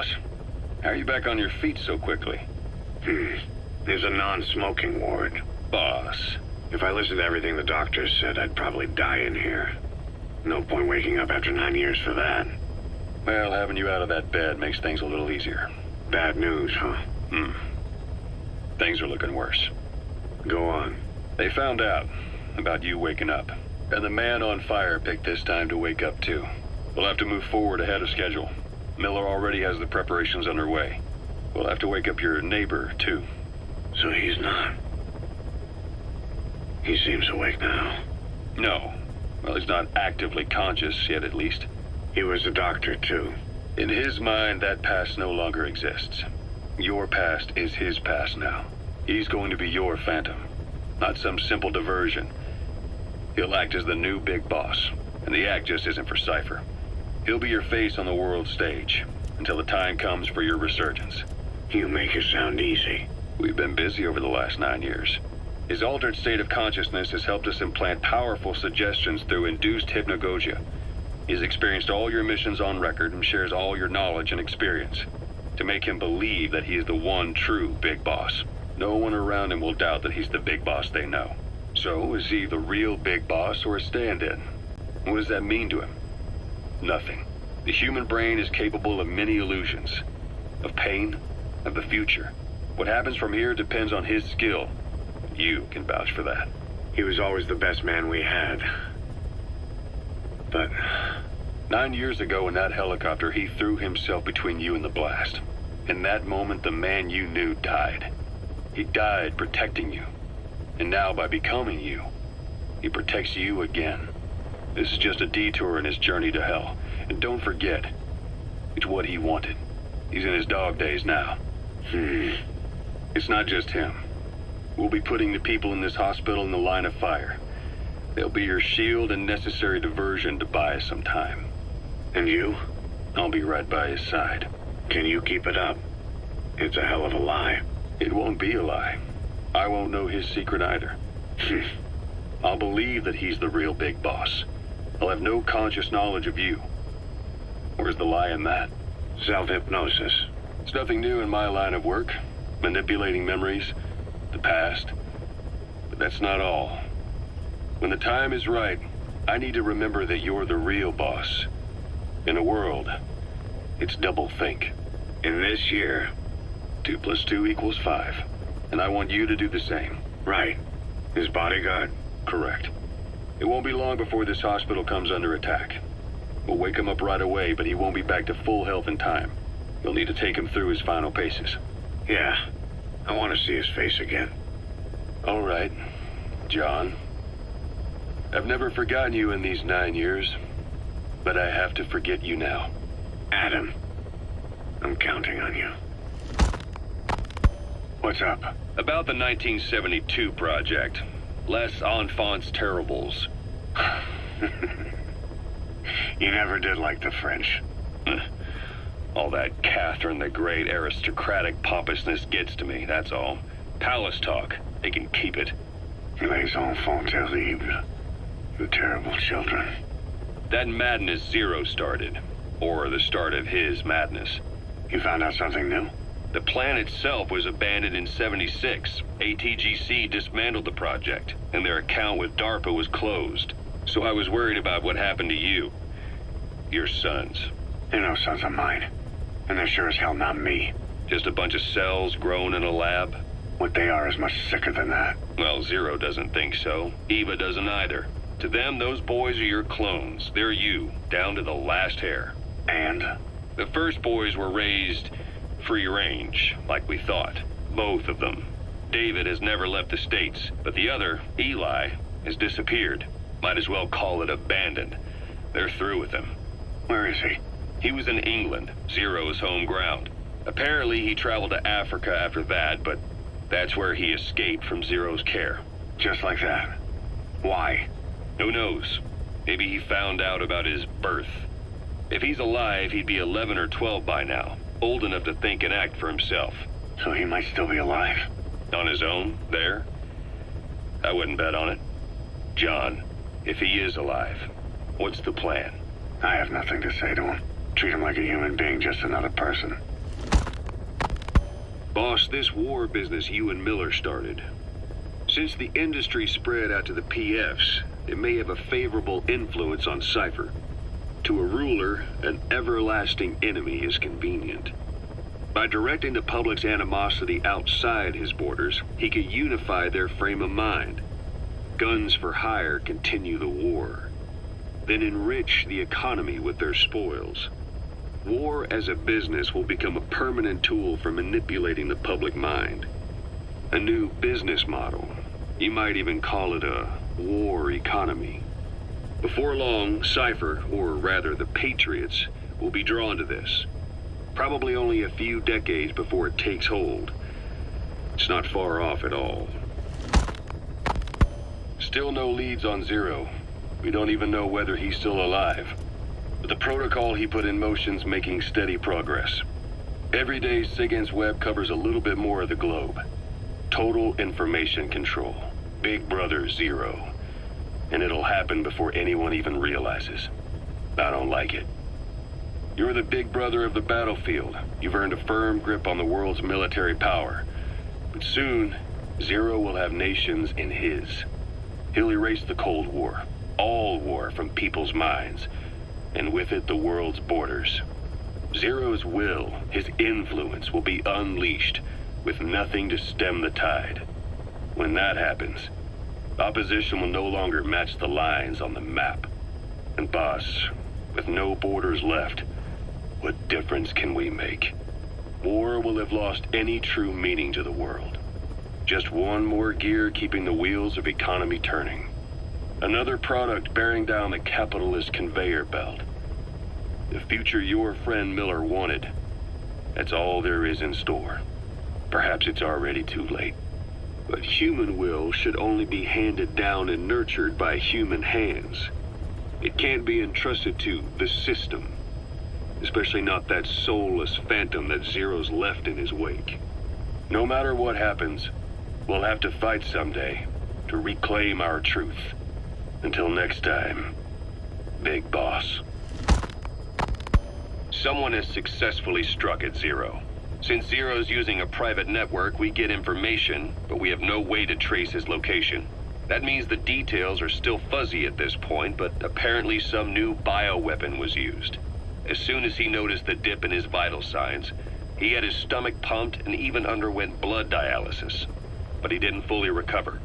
boss. How are you back on your feet so quickly? There's a non-smoking ward. Boss. If I listened to everything the doctors said, I'd probably die in here. No point waking up after 9 years for that. Well, having you out of that bed makes things a little easier. Bad news, huh? Things are looking worse. Go on. They found out about you waking up. And the man on fire picked this time to wake up too. We'll have to move forward ahead of schedule. Miller already has the preparations underway. We'll have to wake up your neighbor too. So he's not. He seems awake now. No. Well, he's not actively conscious yet, at least. He was a doctor too. In his mind, that past no longer exists. Your past is his past now. He's going to be your phantom, not some simple diversion. He'll act as the new big boss, and the act just isn't for Cypher. He'll be your face on the world stage, until the time comes for your resurgence. You make it sound easy. We've been busy over the last 9 years. His altered state of consciousness has helped us implant powerful suggestions through induced hypnagogia. He's experienced all your missions on record and shares all your knowledge and experience, to make him believe that he is the one true big boss. No one around him will doubt that he's the big boss they know. So, is he the real big boss or a stand-in? What does that mean to him? Nothing. The human brain is capable of many illusions. Of pain, of the future. What happens from here depends on his skill. You can vouch for that. He was always the best man we had. But 9 years ago in that helicopter, he threw himself between you and the blast. In that moment, the man you knew died. He died protecting you. And now, by becoming you, he protects you again. This is just a detour in his journey to hell. And don't forget, it's what he wanted. He's in his dog days now. It's not just him. We'll be putting the people in this hospital in the line of fire. They'll be your shield and necessary diversion to buy us some time. And you? I'll be right by his side. Can you keep it up? It's a hell of a lie. It won't be a lie. I won't know his secret either. I'll believe that he's the real big boss. I'll have no conscious knowledge of you. Where's the lie in that? Self-hypnosis. It's nothing new in my line of work. Manipulating memories, the past. But that's not all. When the time is right, I need to remember that you're the real boss. In a world, it's double think. In this year, 2 + 2 = 5. And I want you to do the same. Right. His bodyguard? Correct. It won't be long before this hospital comes under attack. We'll wake him up right away, but he won't be back to full health in time. You'll need to take him through his final paces. Yeah. I want to see his face again. All right, John. I've never forgotten you in these 9 years, but I have to forget you now. Adam, I'm counting on you. What's up? About the 1972 project. Les Enfants Terribles. You never did like the French. All that Catherine the Great aristocratic pompousness gets to me, that's all. Palace talk. They can keep it. Les enfants terribles. The terrible children. That madness Zero started. Or the start of his madness. You found out something new? The plan itself was abandoned in '76. ATGC dismantled the project, and their account with DARPA was closed. So I was worried about what happened to you. Your sons. They're no sons of mine. And they're sure as hell not me. Just a bunch of cells grown in a lab? What they are is much sicker than that. Well, Zero doesn't think so. Eva doesn't either. To them, those boys are your clones. They're you, down to the last hair. And? The first boys were raised free range, like we thought. Both of them. David has never left the States, but the other, Eli, has disappeared. Might as well call it abandoned. They're through with him. Where is he? He was in England, Zero's home ground. Apparently he traveled to Africa after that, but that's where he escaped from Zero's care. Just like that? Why? Who knows? Maybe he found out about his birth. If he's alive, he'd be 11 or 12 by now. Old enough to think and act for himself. So he might still be alive? On his own, there? I wouldn't bet on it. John, if he is alive, what's the plan? I have nothing to say to him. Treat him like a human being, just another person. Boss, this war business you and Miller started. Since the industry spread out to the PFs, it may have a favorable influence on Cypher. To a ruler, an everlasting enemy is convenient. By directing the public's animosity outside his borders, he could unify their frame of mind. Guns for hire continue the war, then enrich the economy with their spoils. War as a business will become a permanent tool for manipulating the public mind. A new business model. You might even call it a war economy. Before long, Cypher, or rather the Patriots, will be drawn to this. Probably only a few decades before it takes hold. It's not far off at all. Still no leads on Zero. We don't even know whether he's still alive. But the protocol he put in motion's making steady progress. Every day, SIGINT's web covers a little bit more of the globe. Total information control. Big Brother Zero. And it'll happen before anyone even realizes. I don't like it. You're the big brother of the battlefield. You've earned a firm grip on the world's military power. But soon, Zero will have nations in his. He'll erase the Cold War. All war from people's minds. And with it, the world's borders. Zero's will, his influence, will be unleashed, with nothing to stem the tide. When that happens, opposition will no longer match the lines on the map. And boss, with no borders left, what difference can we make? War will have lost any true meaning to the world. Just one more gear keeping the wheels of economy turning. Another product bearing down the capitalist conveyor belt. The future your friend Miller wanted. That's all there is in store. Perhaps it's already too late. But human will should only be handed down and nurtured by human hands. It can't be entrusted to the system. Especially not that soulless phantom that Zero's left in his wake. No matter what happens, we'll have to fight someday to reclaim our truth. Until next time, Big Boss. Someone has successfully struck at Zero. Since Zero's using a private network, we get information, but we have no way to trace his location. That means the details are still fuzzy at this point, but apparently some new bioweapon was used. As soon as he noticed the dip in his vital signs, he had his stomach pumped and even underwent blood dialysis. But he didn't fully recover.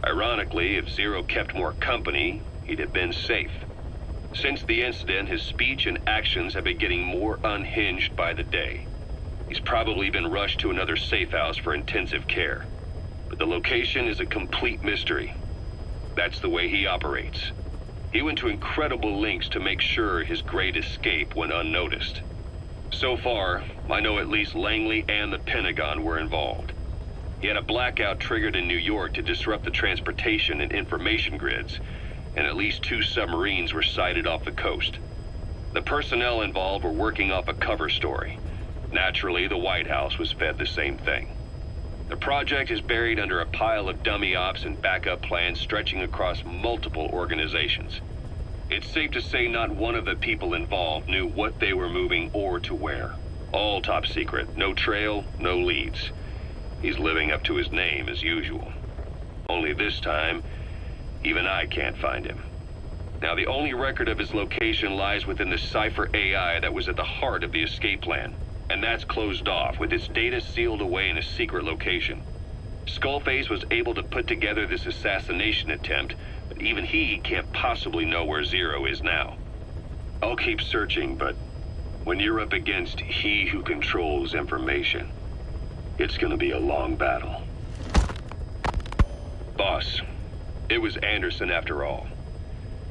Ironically, if Zero kept more company, he'd have been safe. Since the incident, his speech and actions have been getting more unhinged by the day. He's probably been rushed to another safe house for intensive care. But the location is a complete mystery. That's the way he operates. He went to incredible lengths to make sure his great escape went unnoticed. So far, I know at least Langley and the Pentagon were involved. He had a blackout triggered in New York to disrupt the transportation and information grids, and at least 2 submarines were sighted off the coast. The personnel involved were working off a cover story. Naturally, the White House was fed the same thing. The project is buried under a pile of dummy ops and backup plans stretching across multiple organizations. It's safe to say not one of the people involved knew what they were moving or to where. All top secret, no trail, no leads. He's living up to his name as usual. Only this time, even I can't find him. Now, the only record of his location lies within the Cypher AI that was at the heart of the escape plan. And that's closed off, with its data sealed away in a secret location. Skullface was able to put together this assassination attempt, but even he can't possibly know where Zero is now. I'll keep searching, but when you're up against he who controls information, it's gonna be a long battle. Boss, it was Anderson after all.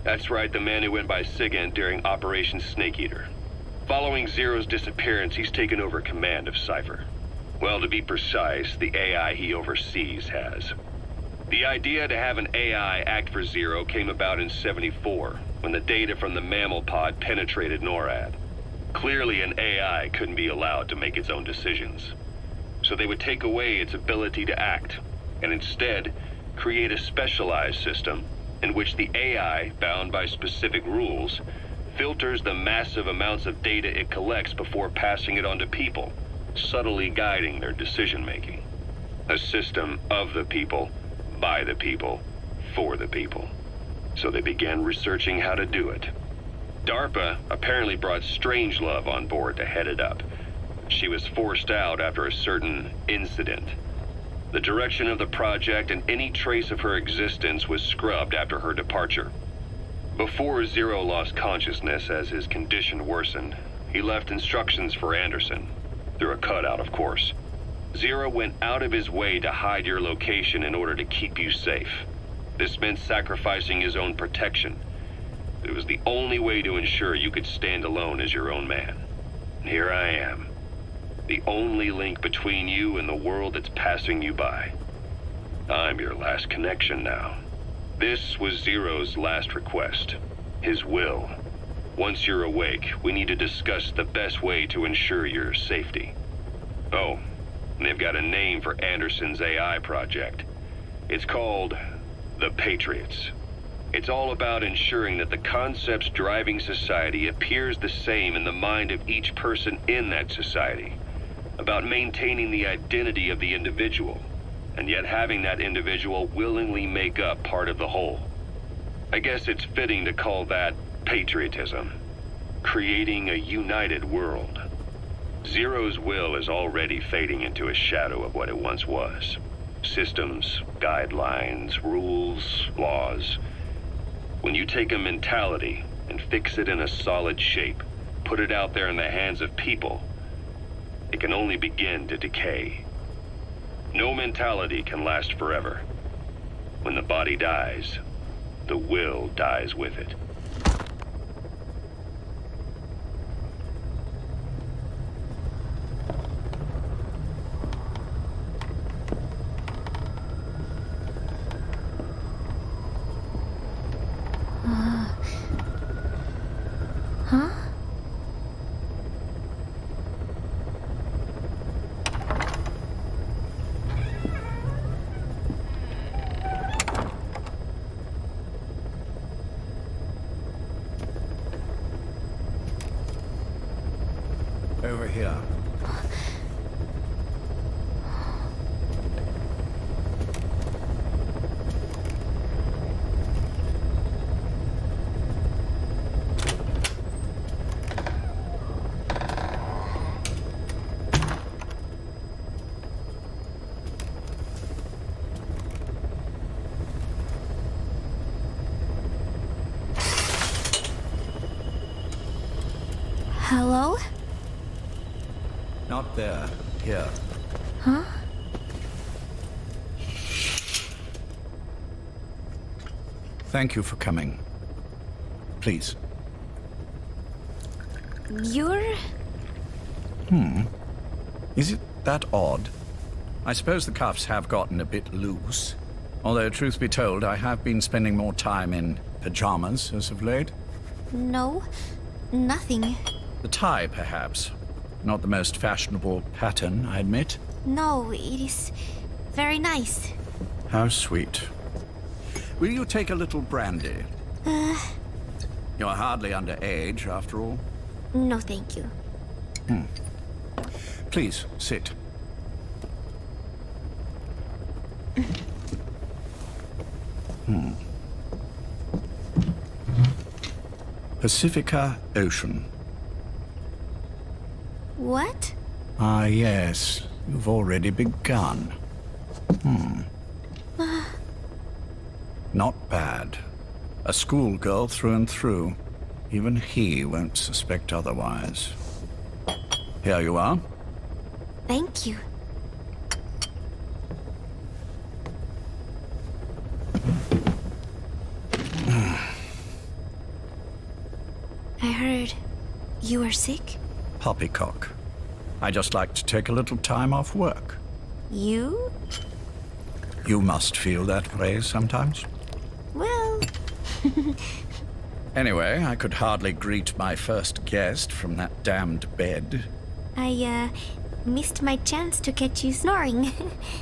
That's right, the man who went by SIGINT during Operation Snake Eater. Following Zero's disappearance, he's taken over command of Cypher. Well, to be precise, the AI he oversees has. The idea to have an AI act for Zero came about in '74, when the data from the mammal pod penetrated NORAD. Clearly, an AI couldn't be allowed to make its own decisions. So they would take away its ability to act, and instead create a specialized system in which the AI, bound by specific rules, filters the massive amounts of data it collects before passing it on to people, subtly guiding their decision-making. A system of the people, by the people, for the people. So they began researching how to do it. DARPA apparently brought Strangelove on board to head it up. She was forced out after a certain incident. The direction of the project and any trace of her existence was scrubbed after her departure. Before Zero lost consciousness as his condition worsened, he left instructions for Anderson, through a cutout, of course. Zero went out of his way to hide your location in order to keep you safe. This meant sacrificing his own protection. It was the only way to ensure you could stand alone as your own man. And here I am, the only link between you and the world that's passing you by. I'm your last connection now. This was Zero's last request, his will. Once you're awake, we need to discuss the best way to ensure your safety. Oh, and they've got a name for Anderson's AI project. It's called the Patriots. It's all about ensuring that the concepts driving society appears the same in the mind of each person in that society. About maintaining the identity of the individual, and yet having that individual willingly make up part of the whole. I guess it's fitting to call that patriotism. Creating a united world. Zero's will is already fading into a shadow of what it once was. Systems, guidelines, rules, laws. When you take a mentality and fix it in a solid shape, put it out there in the hands of people, it can only begin to decay. No mentality can last forever. When the body dies, the will dies with it. Huh? Over here. Hello? Not there. Here. Huh? Thank you for coming. Please. You're... Is it that odd? I suppose the cuffs have gotten a bit loose. Although, truth be told, I have been spending more time in pajamas as of late. No, nothing. The tie, perhaps. Not the most fashionable pattern, I admit. No, it is very nice. How sweet. Will you take a little brandy? You're hardly underage, after all. No, thank you. Please, sit. Pacifica Ocean. What? Ah, yes. You've already begun. Not bad. A schoolgirl through and through. Even he won't suspect otherwise. Here you are. Thank you. I heard you were sick? Poppycock. I just like to take a little time off work. You? You must feel that way sometimes. Well... Anyway, I could hardly greet my first guest from that damned bed. I, missed my chance to catch you snoring.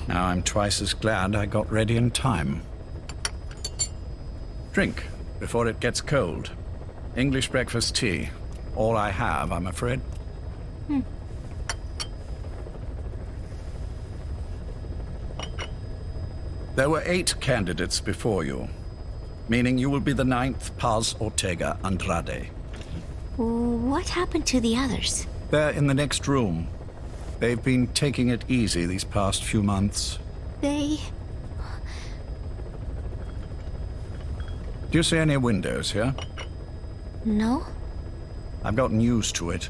Now I'm twice as glad I got ready in time. Drink, before it gets cold. English breakfast tea. All I have, I'm afraid. There were 8 candidates before you, meaning you will be the 9th Paz Ortega Andrade. What happened to the others? They're in the next room. They've been taking it easy these past few months. They... Do you see any windows here? No? I've gotten used to it,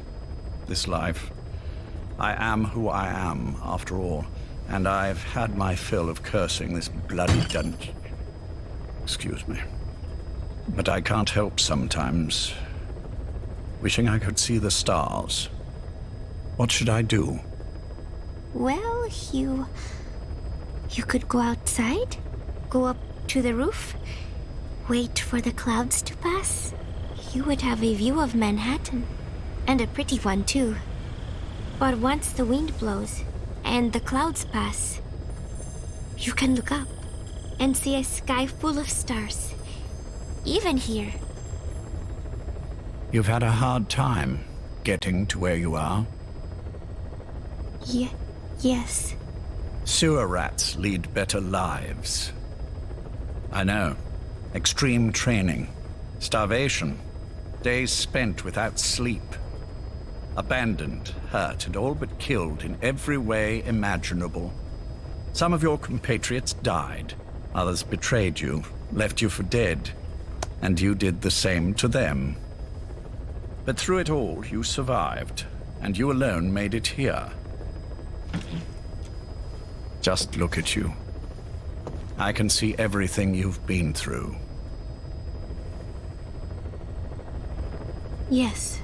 this life. I am who I am, after all, and I've had my fill of cursing this bloody dungeon. Excuse me. But I can't help sometimes wishing I could see the stars. What should I do? Well, you could go outside, go up to the roof, wait for the clouds to pass. You would have a view of Manhattan, and a pretty one too. But once the wind blows and the clouds pass, you can look up and see a sky full of stars, even here. You've had a hard time getting to where you are. Yes. Sewer rats lead better lives. I know. Extreme training, starvation, days spent without sleep. Abandoned, hurt, and all but killed in every way imaginable. Some of your compatriots died. Others betrayed you, left you for dead. And you did the same to them. But through it all, you survived, and you alone made it here. Just look at you. I can see everything you've been through. Yes.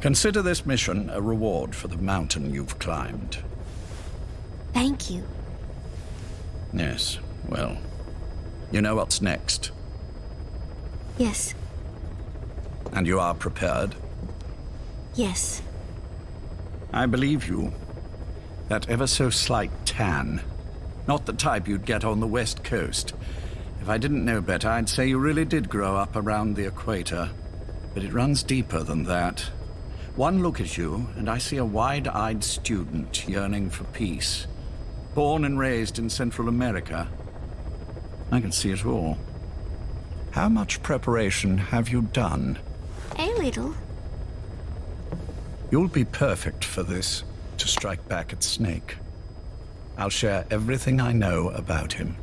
Consider this mission a reward for the mountain you've climbed. Thank you. Yes, well, you know what's next. Yes. And you are prepared? Yes. I believe you. That ever so slight tan. Not the type you'd get on the West Coast. If I didn't know better, I'd say you really did grow up around the equator. But it runs deeper than that. One look at you, and I see a wide-eyed student yearning for peace. Born and raised in Central America. I can see it all. How much preparation have you done? A little. You'll be perfect for this, to strike back at Snake. I'll share everything I know about him.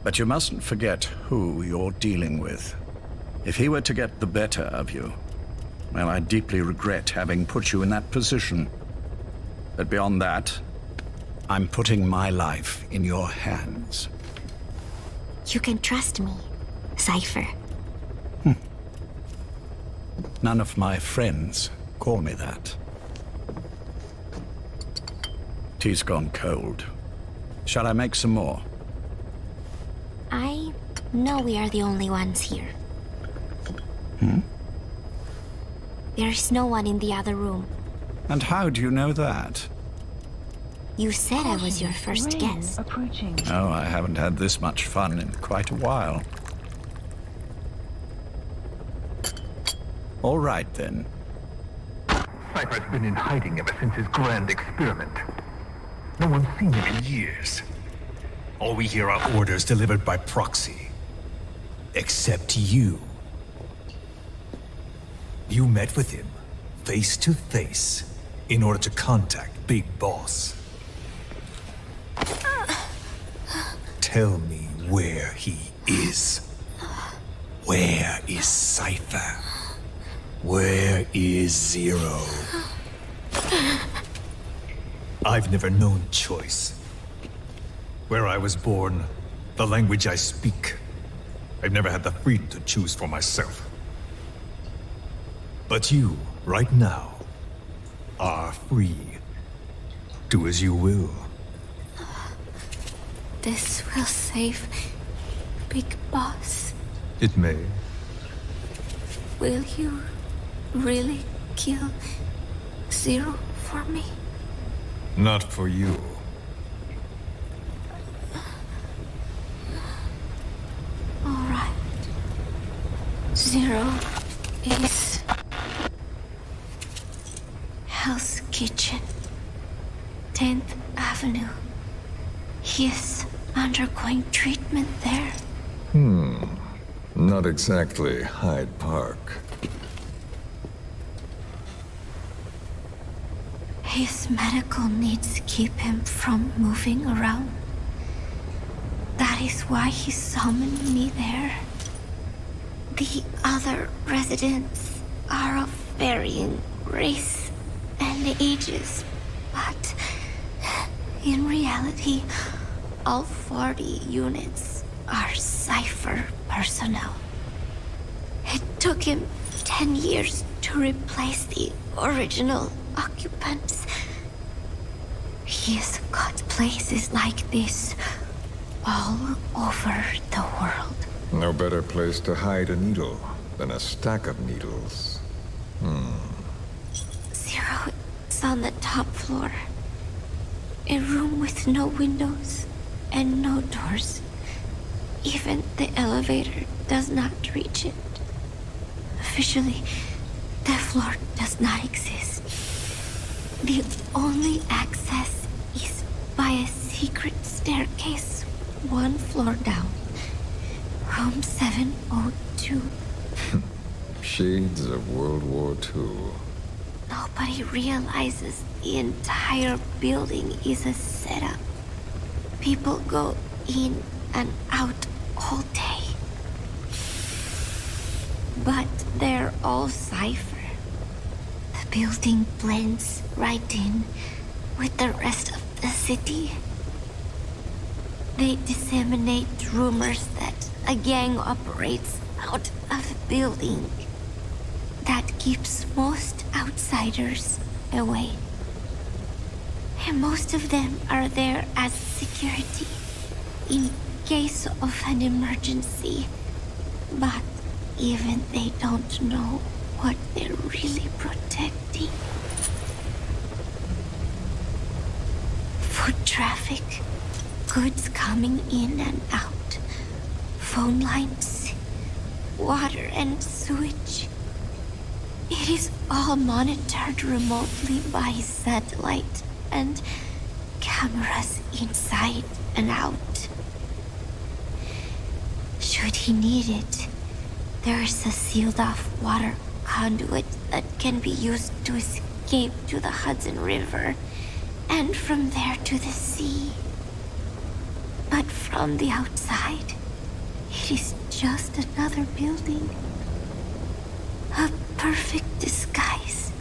But you mustn't forget who you're dealing with. If he were to get the better of you, well, I deeply regret having put you in that position. But beyond that, I'm putting my life in your hands. You can trust me, Cypher. None of my friends call me that. Tea's gone cold. Shall I make some more? I know we are the only ones here. There's no one in the other room. And how do you know that? You said I was your first guest. Oh, I haven't had this much fun in quite a while. All right, then. Cypher's been in hiding ever since his grand experiment. No one's seen him in years. All we hear are orders delivered by proxy. Except you. You met with him, face to face, in order to contact Big Boss. Tell me where he is. Where is Cypher? Where is Zero? I've never known choice. Where I was born, the language I speak, I've never had the freedom to choose for myself. But you, right now, are free. Do as you will. This will save Big Boss. It may. Will you really kill Zero for me? Not for you. All right. Zero is Hell's Kitchen, 10th Avenue, He is undergoing treatment there. Not exactly Hyde Park. His medical needs keep him from moving around. That is why he summoned me there. The other residents are of varying race and ages, but in reality, all 40 units are Cypher personnel. It took him 10 years to replace the original occupants. He has got places like this all over the world. No better place to hide a needle than a stack of needles. Zero is on the top floor. A room with no windows and no doors. Even the elevator does not reach it. Officially, the floor does not exist. The only access is by a secret staircase 1 floor down. Room 702. Shades of World War II. Nobody realizes the entire building is a setup. People go in and out all day. But they're all Cypher. The building blends right in with the rest of the city. They disseminate rumors that a gang operates out of the building. That keeps most outsiders away. And most of them are there as security in case of an emergency. But even they don't know what they're really protecting. Foot traffic, goods coming in and out, phone lines, water and sewage. It is all monitored remotely by satellite and cameras inside and out. Should he need it, there is a sealed-off water conduit that can be used to escape to the Hudson River, and from there to the sea. But from the outside, it is just another building. A perfect disguise.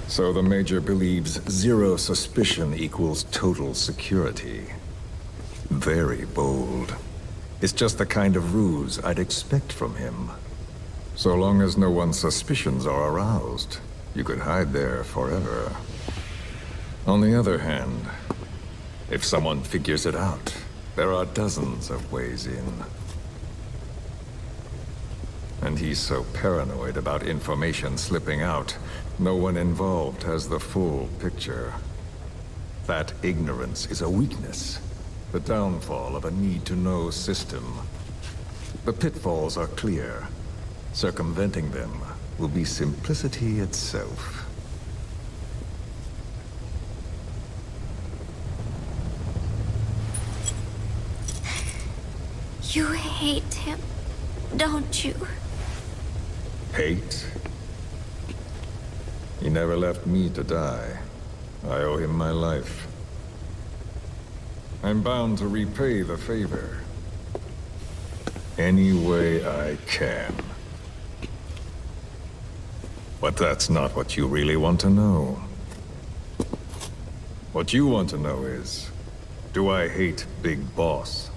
So the Major believes zero suspicion equals total security. Very bold. It's just the kind of ruse I'd expect from him. So long as no one's suspicions are aroused, you could hide there forever. On the other hand, if someone figures it out, there are dozens of ways in. And he's so paranoid about information slipping out, no one involved has the full picture. That ignorance is a weakness, the downfall of a need-to-know system. The pitfalls are clear. Circumventing them will be simplicity itself. You hate him, don't you? Hate? He never left me to die. I owe him my life. I'm bound to repay the favor. Any way I can. But that's not what you really want to know. What you want to know is, do I hate Big Boss?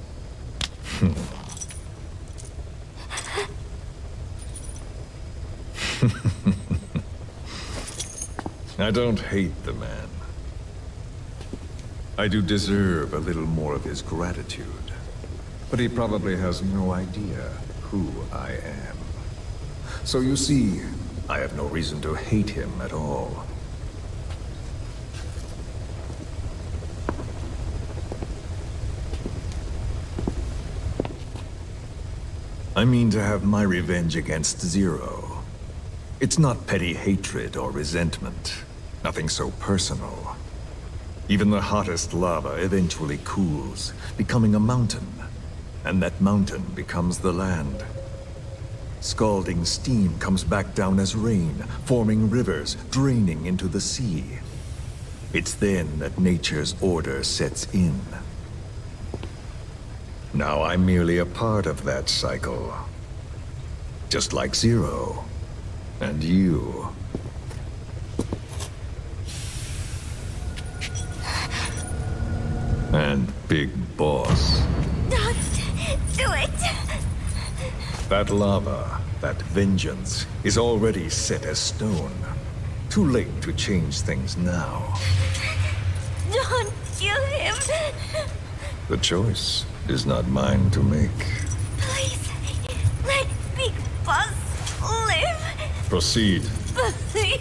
I don't hate the man. I do deserve a little more of his gratitude. But he probably has no idea who I am. So you see, I have no reason to hate him at all. I mean to have my revenge against Zero. It's not petty hatred or resentment. Nothing so personal. Even the hottest lava eventually cools, becoming a mountain. And that mountain becomes the land. Scalding steam comes back down as rain, forming rivers, draining into the sea. It's then that nature's order sets in. Now I'm merely a part of that cycle. Just like Zero. And you. And Big Boss. Don't do it! That lava, that vengeance, is already set as stone. Too late to change things now. Don't kill him! The choice is not mine to make. Please, let Big Boss live! Proceed. Please!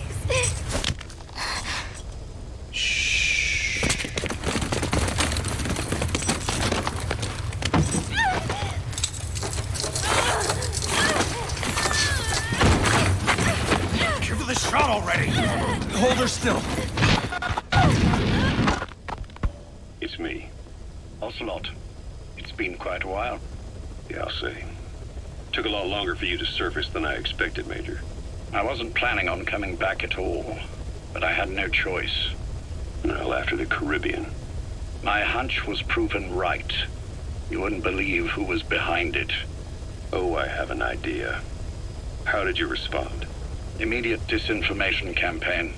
Give her the shot already! Hold her still. It's me. Ocelot. It's been quite a while. Yeah, I'll say. Took a lot longer for you to surface than I expected, Major. I wasn't planning on coming back at all, but I had no choice. Well, after the Caribbean. My hunch was proven right. You wouldn't believe who was behind it. Oh, I have an idea. How did you respond? Immediate disinformation campaign.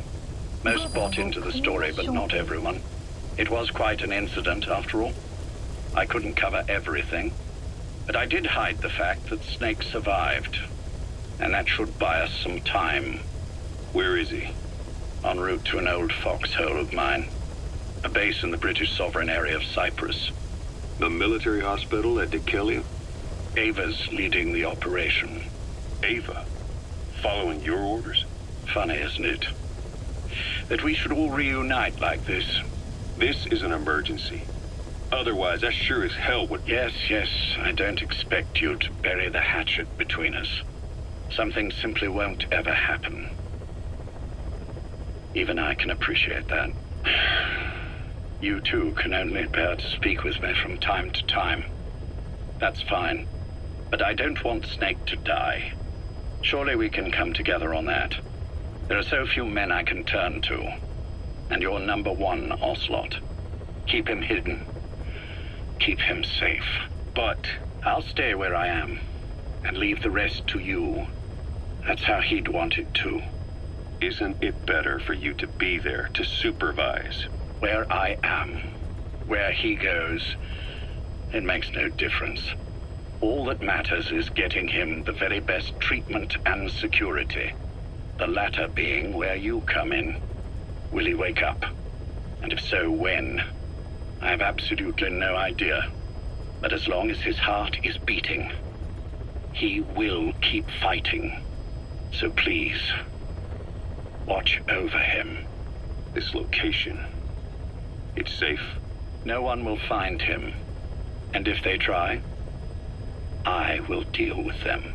Most bought into the story, but not everyone. It was quite an incident, after all. I couldn't cover everything, but I did hide the fact that Snake survived. And that should buy us some time. Where is he? En route to an old foxhole of mine. A base in the British sovereign area of Cyprus. The military hospital that did kill you? Ava's leading the operation. Ava? Following your orders? Funny, isn't it? That we should all reunite like this. This is an emergency. Otherwise, I sure as hell would... Yes, I don't expect you to bury the hatchet between us. Something simply won't ever happen. Even I can appreciate that. You too can only bear to speak with me from time to time. That's fine. But I don't want Snake to die. Surely we can come together on that. There are so few men I can turn to. And you're number one, Ocelot. Keep him hidden. Keep him safe. But I'll stay where I am. And leave the rest to you. That's how he'd want it too. Isn't it better for you to be there to supervise? Where I am, where he goes, it makes no difference. All that matters is getting him the very best treatment and security. The latter being where you come in. Will he wake up? And if so, when? I have absolutely no idea. But as long as his heart is beating, he will keep fighting. So please, watch over him. This location, it's safe? No one will find him. And if they try, I will deal with them.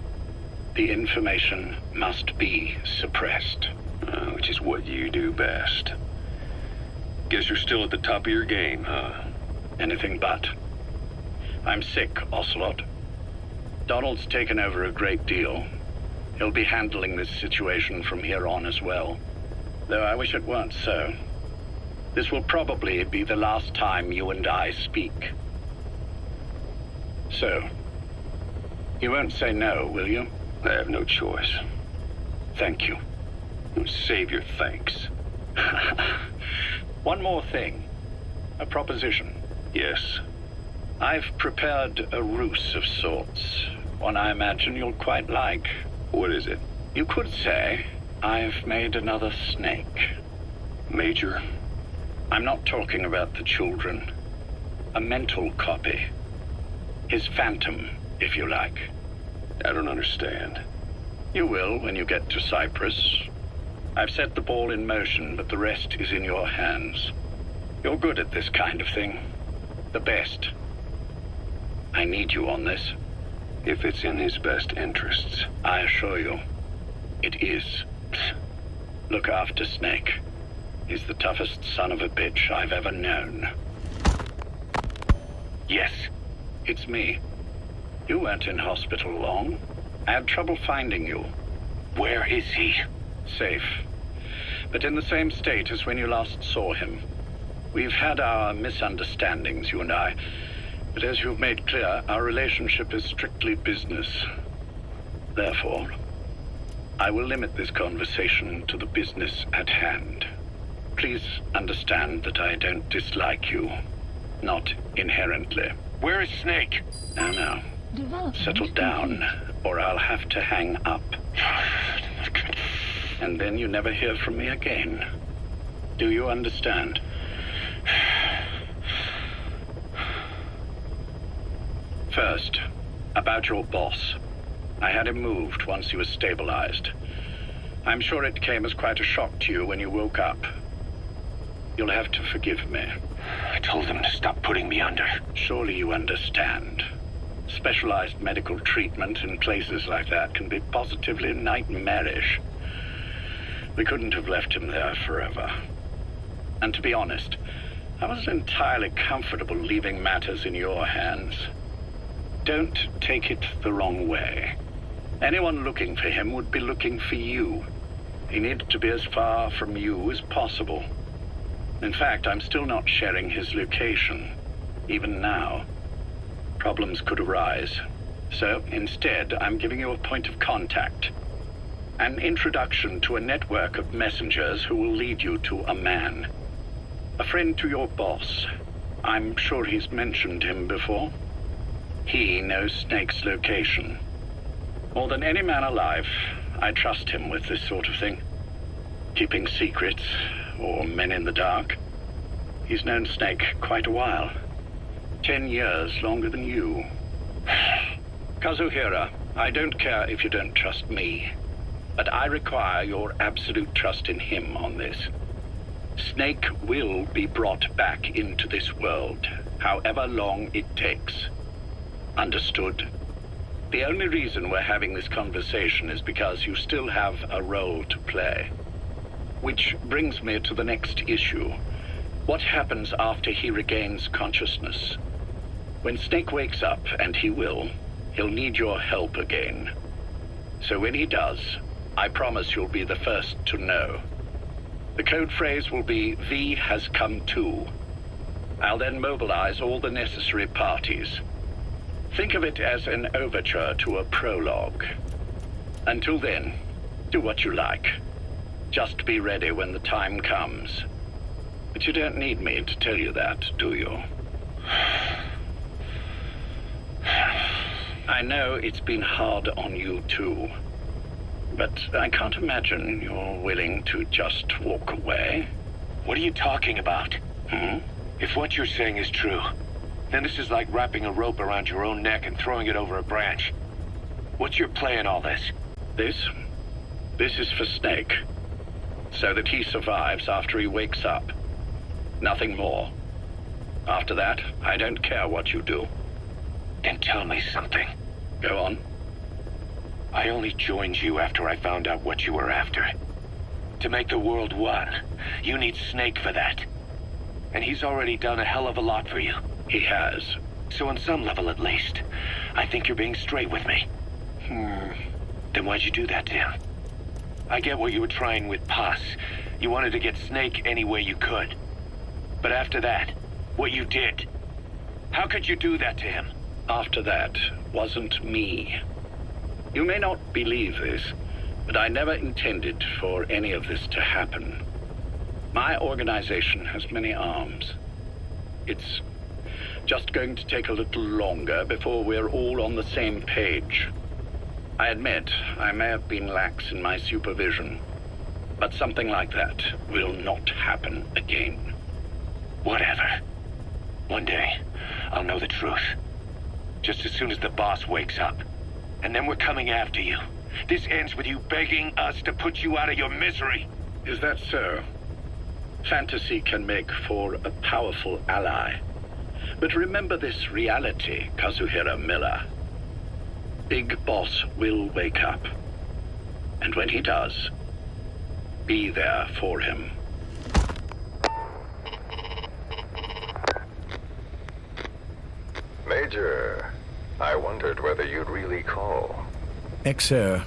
The information must be suppressed. Which is what you do best. Guess you're still at the top of your game, huh? Anything but. I'm sick, Ocelot. Donald's taken over a great deal. He'll be handling this situation from here on as well. Though I wish it weren't so. This will probably be the last time you and I speak. So, you won't say no, will you? I have no choice. Thank you. Save your thanks. One more thing. A proposition. Yes? I've prepared a ruse of sorts. One I imagine you'll quite like. What is it? You could say I've made another Snake. Major? I'm not talking about the children. A mental copy. His phantom, if you like. I don't understand. You will when you get to Cyprus. I've set the ball in motion, but the rest is in your hands. You're good at this kind of thing. The best. I need you on this. If it's in his best interests. I assure you, it is. helps. Look after Snake. He's the toughest son of a bitch I've ever known. Yes. It's me. You weren't in hospital long. I had trouble finding you. Where is he? Safe. But in the same state as when you last saw him. We've had our misunderstandings, you and I. But as you've made clear, our relationship is strictly business. Therefore, I will limit this conversation to the business at hand. Please understand that I don't dislike you. Not inherently. Where is Snake? Now. Settle down, or I'll have to hang up. And then you never hear from me again. Do you understand? First, about your boss. I had him moved once he was stabilized. I'm sure it came as quite a shock to you when you woke up. You'll have to forgive me. I told him to stop putting me under. Surely you understand. Specialized medical treatment in places like that can be positively nightmarish. We couldn't have left him there forever. And to be honest, I wasn't entirely comfortable leaving matters in your hands. Don't take it the wrong way. Anyone looking for him would be looking for you. He needed to be as far from you as possible. In fact, I'm still not sharing his location, even now. Problems could arise. So instead, I'm giving you a point of contact. An introduction to a network of messengers who will lead you to a man. A friend to your boss. I'm sure he's mentioned him before. He knows Snake's location. More than any man alive, I trust him with this sort of thing. Keeping secrets, or men in the dark. He's known Snake quite a while. 10 years longer than you. Kazuhira, I don't care if you don't trust me, but I require your absolute trust in him on this. Snake will be brought back into this world, however long it takes. Understood? The only reason we're having this conversation is because you still have a role to play. Which brings me to the next issue. What happens after he regains consciousness? When Snake wakes up, and he will, he'll need your help again. So when he does, I promise you'll be the first to know. The code phrase will be, V has come to. I'll then mobilize all the necessary parties. Think of it as an overture to a prologue. Until then, do what you like. Just be ready when the time comes. But you don't need me to tell you that, do you? I know it's been hard on you too. But I can't imagine you're willing to just walk away. What are you talking about? If what you're saying is true, then this is like wrapping a rope around your own neck and throwing it over a branch. What's your play in all this? This is for Snake. So that he survives after he wakes up. Nothing more. After that, I don't care what you do. Then tell me something. Go on. I only joined you after I found out what you were after. To make the world one, you need Snake for that. And he's already done a hell of a lot for you. He has. So on some level at least, I think you're being straight with me. Then why'd you do that to him? I get what you were trying with Paz. You wanted to get Snake any way you could. But after that, what you did, how could you do that to him? After that wasn't me. You may not believe this, but I never intended for any of this to happen. My organization has many arms. It's just going to take a little longer before we're all on the same page. I admit I may have been lax in my supervision, but something like that will not happen again. Whatever. One day, I'll know the truth. Just as soon as the boss wakes up. And then we're coming after you. This ends with you begging us to put you out of your misery. Is that so? Fantasy can make for a powerful ally. But remember this reality, Kazuhira Miller. Big Boss will wake up. And when he does, be there for him. Major, I wondered whether you'd really call. Exer,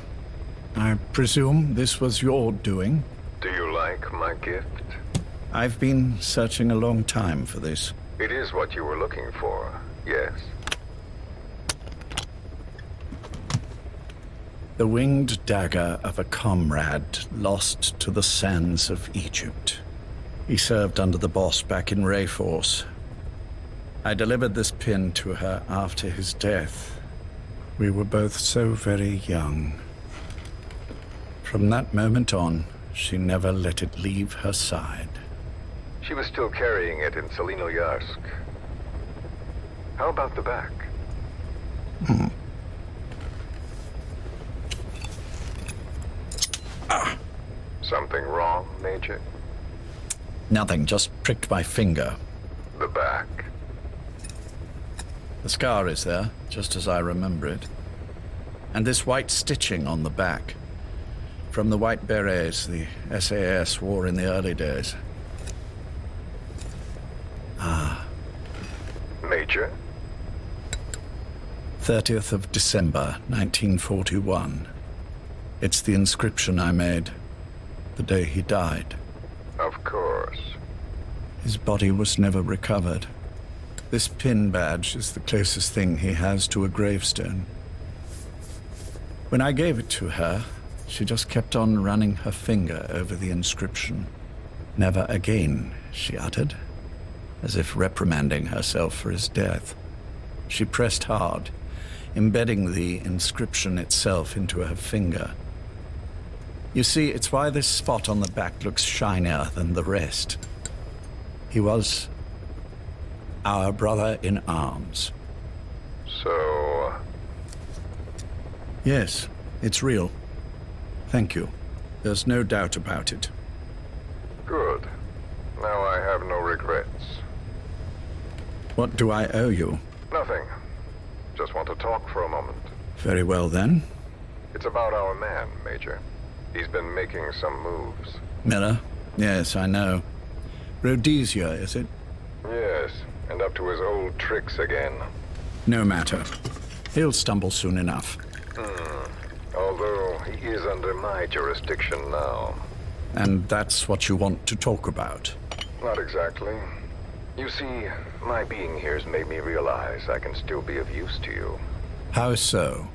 I presume this was your doing? Do you like my gift? I've been searching a long time for this. It is what you were looking for, yes. The winged dagger of a comrade lost to the sands of Egypt. He served under the boss back in Rayforce. I delivered this pin to her after his death. We were both so very young. From that moment on, she never let it leave her side. She was still carrying it in Selinoyarsk. How about the back? Something wrong, Major? Nothing, just pricked my finger. The back. The scar is there, just as I remember it. And this white stitching on the back. From the white berets the SAS wore in the early days. Major? 30th of December, 1941. It's the inscription I made the day he died. Of course. His body was never recovered. This pin badge is the closest thing he has to a gravestone. When I gave it to her, she just kept on running her finger over the inscription. Never again, she uttered, as if reprimanding herself for his death. She pressed hard, embedding the inscription itself into her finger. You see, it's why this spot on the back looks shinier than the rest. He was our brother in arms. So... Yes, it's real. Thank you. There's no doubt about it. Good. Now I have no regrets. What do I owe you? Nothing. Just want to talk for a moment. Very well, then. It's about our man, Major. He's been making some moves. Miller? Yes, I know. Rhodesia, is it? Yes, and up to his old tricks again. No matter. He'll stumble soon enough. Although he is under my jurisdiction now. And that's what you want to talk about? Not exactly. You see, my being here has made me realize I can still be of use to you. How so?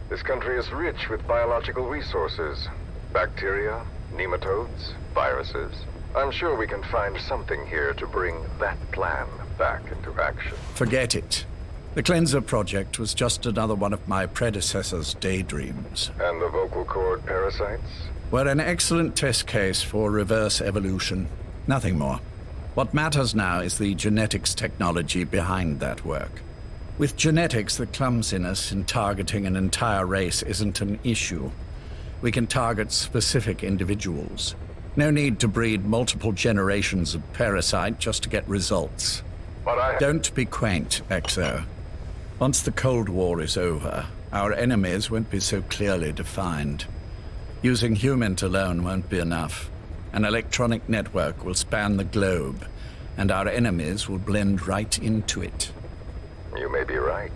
This country is rich with biological resources. Bacteria, nematodes, viruses. I'm sure we can find something here to bring that plan back into action. Forget it. The Cleanser Project was just another one of my predecessor's daydreams. And the vocal cord parasites? Were an excellent test case for reverse evolution. Nothing more. What matters now is the genetics technology behind that work. With genetics, the clumsiness in targeting an entire race isn't an issue. We can target specific individuals. No need to breed multiple generations of parasite just to get results. But Don't be quaint, Exo. Once the Cold War is over, our enemies won't be so clearly defined. Using humans alone won't be enough. An electronic network will span the globe, and our enemies will blend right into it. You may be right.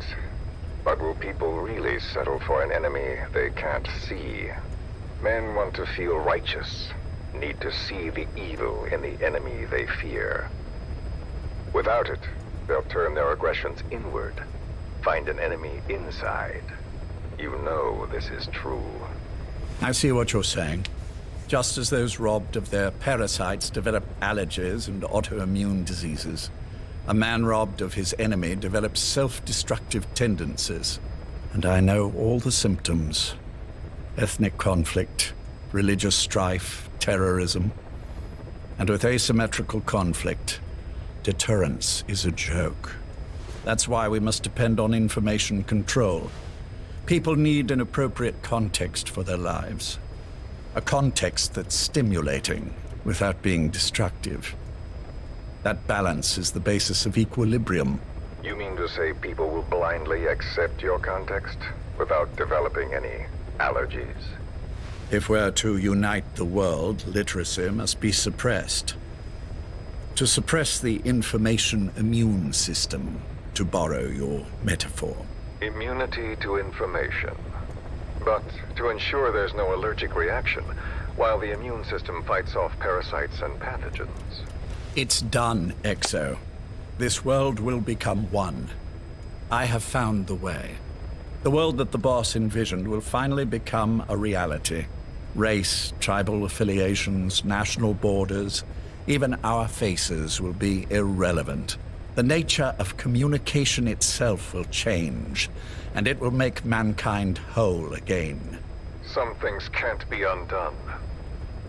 But will people really settle for an enemy they can't see? Men want to feel righteous, need to see the evil in the enemy they fear. Without it, they'll turn their aggressions inward, find an enemy inside. You know this is true. I see what you're saying. Just as those robbed of their parasites develop allergies and autoimmune diseases, a man robbed of his enemy develops self-destructive tendencies. And I know all the symptoms. Ethnic conflict, religious strife, terrorism. And with asymmetrical conflict, deterrence is a joke. That's why we must depend on information control. People need an appropriate context for their lives. A context that's stimulating without being destructive. That balance is the basis of equilibrium. You mean to say people will blindly accept your context without developing any allergies? If we're to unite the world, literacy must be suppressed. To suppress the information immune system, to borrow your metaphor. Immunity to information. But to ensure there's no allergic reaction, while the immune system fights off parasites and pathogens. It's done, Exo. This world will become one. I have found the way. The world that the boss envisioned will finally become a reality. Race, tribal affiliations, national borders, even our faces will be irrelevant. The nature of communication itself will change, and it will make mankind whole again. Some things can't be undone.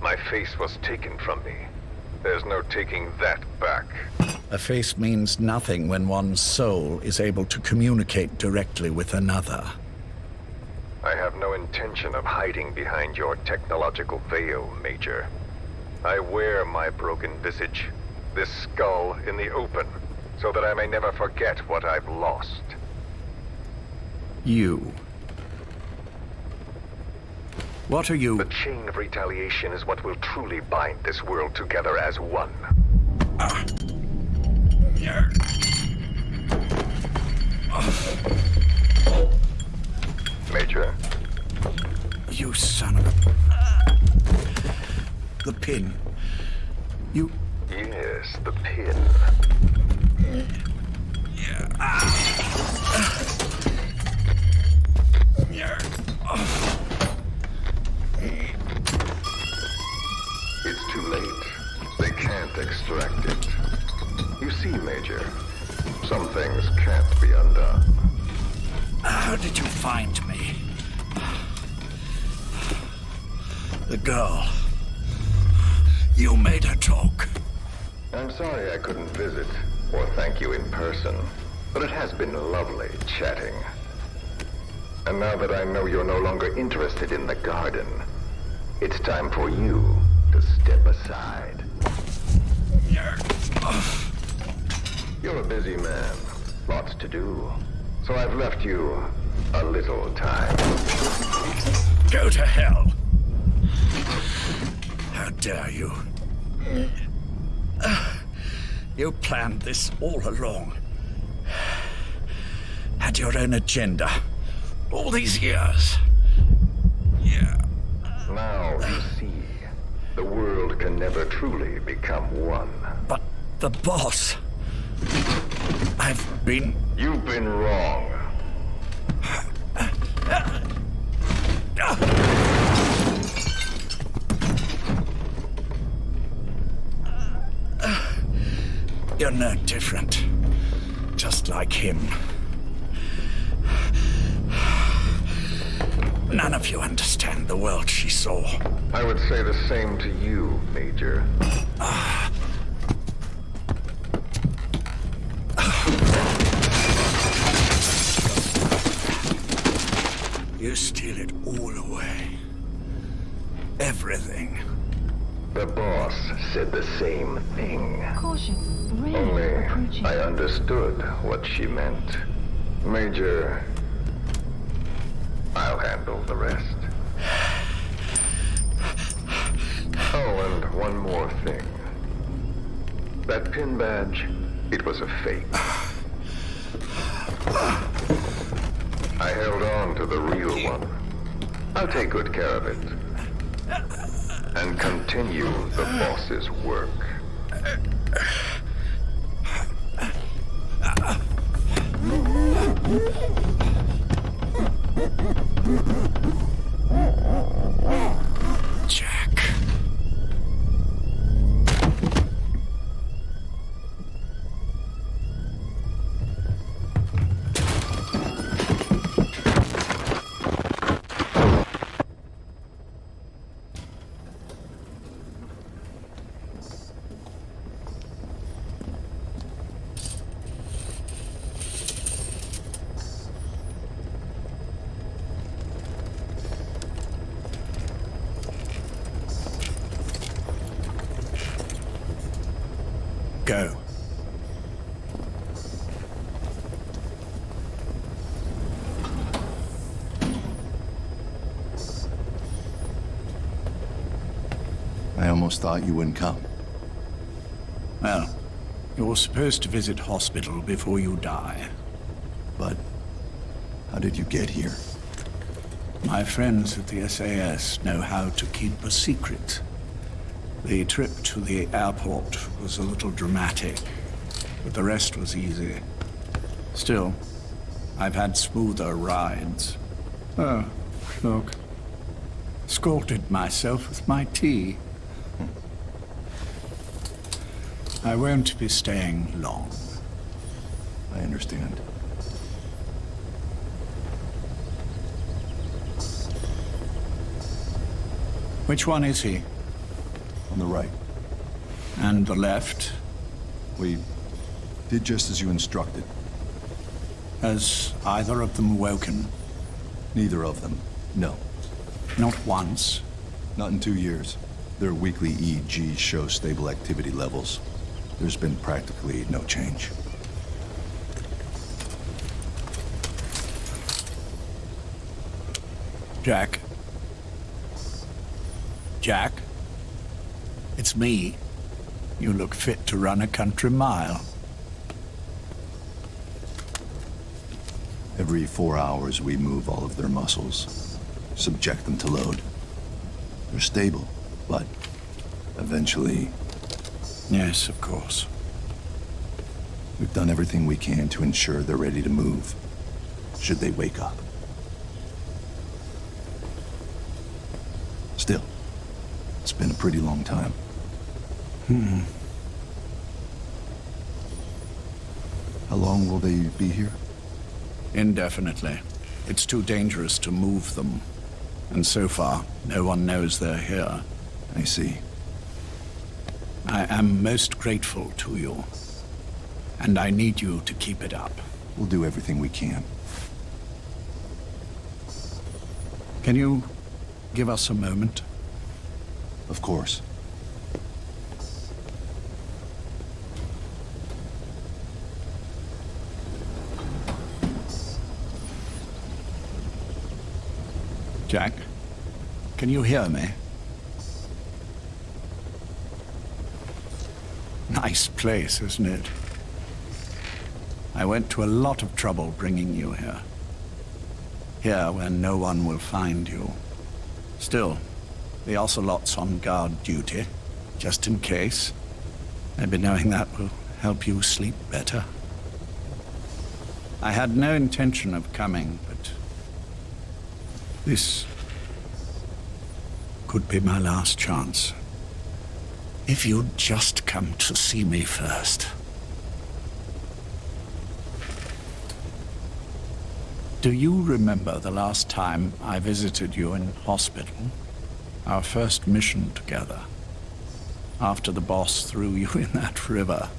My face was taken from me. There's no taking that back. A face means nothing when one's soul is able to communicate directly with another. I have no intention of hiding behind your technological veil, Major. I wear my broken visage, this skull, in the open, so that I may never forget what I've lost. You. What are you? The chain of retaliation is what will truly bind this world together as one. Major? You son of a... The pin. You... Yes, the pin. It's too late. They can't extract it. You see, Major, some things can't be undone. How did you find me? The girl. You made her talk. I'm sorry I couldn't visit or thank you in person, but it has been lovely chatting. And now that I know you're no longer interested in the garden, it's time for you to step aside. You're a busy man, lots to do, so I've left you a little time. Go to hell! How dare you? You planned this all along. Had your own agenda. All these years. Yeah. Now you see, the world can never truly become one. But the boss... I've been... You've been wrong. You're no different. Just like him. None of you understand the world she saw. I would say the same to you, Major. You steal it all away. Everything. The boss said the same thing. Caution, rain Only approaching. I understood what she meant. Major, I'll handle the rest. Oh, and one more thing. That pin badge, it was a fake. I held on to the real one. I'll take good care of it. And continue the boss's work. Jack. almost thought you wouldn't come. Well, you're supposed to visit hospital before you die. But how did you get here? My friends at the SAS know how to keep a secret. The trip to the airport was a little dramatic, but the rest was easy. Still, I've had smoother rides. Oh, look. Scalded myself with my tea. I won't be staying long. I understand. Which one is he? On the right. And the left? We did just as you instructed. Has either of them woken? Neither of them. No. Not once. Not in 2 years. Their weekly EEGs show stable activity levels. There's been practically no change. Jack? Jack? It's me. You look fit to run a country mile. Every 4 hours, we move all of their muscles, subject them to load. They're stable, but eventually... Yes, of course. We've done everything we can to ensure they're ready to move, should they wake up. Still, it's been a pretty long time. How long will they be here? Indefinitely. It's too dangerous to move them. And so far, no one knows they're here. I see. I am most grateful to you. And I need you to keep it up. We'll do everything we can. Can you give us a moment? Of course. Jack, can you hear me? Nice place, isn't it? I went to a lot of trouble bringing you here. Here, where no one will find you. Still, the Ocelot's on guard duty, just in case. Maybe knowing that will help you sleep better. I had no intention of coming, but this could be my last chance. If you'd just come to see me first. Do you remember the last time I visited you in hospital? Our first mission together. After the boss threw you in that river.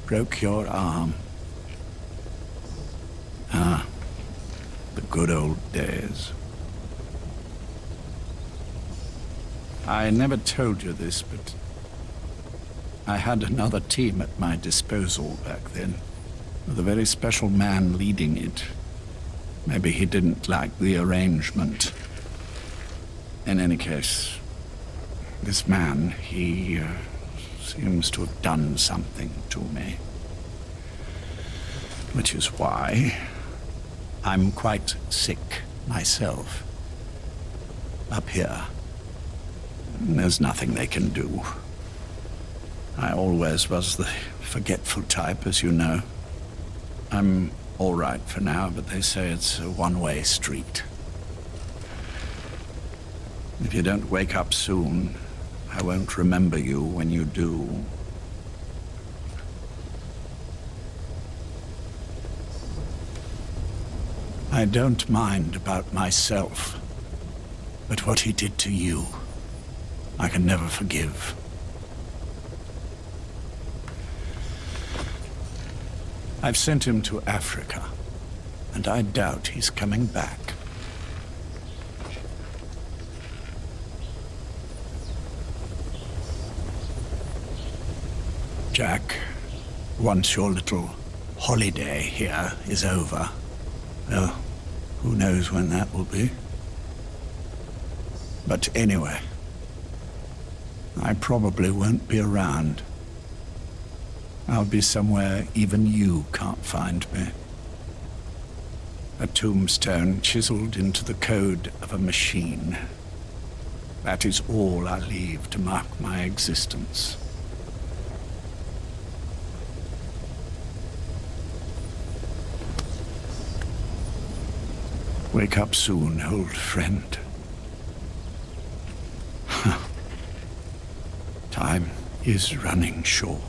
Broke your arm. Ah, the good old days. I never told you this, but I had another team at my disposal back then, with a very special man leading it. Maybe he didn't like the arrangement. In any case, this man, he seems to have done something to me. Which is why I'm quite sick myself. Up here. There's nothing they can do. I always was the forgetful type, as you know. I'm all right for now, but they say it's a one-way street. If you don't wake up soon, I won't remember you when you do. I don't mind about myself, but what he did to you, I can never forgive. I've sent him to Africa, and I doubt he's coming back. Jack, once your little holiday here is over, well, who knows when that will be? But anyway, I probably won't be around. I'll be somewhere even you can't find me. A tombstone chiseled into the code of a machine. That is all I leave to mark my existence. Wake up soon, old friend. Time is running short.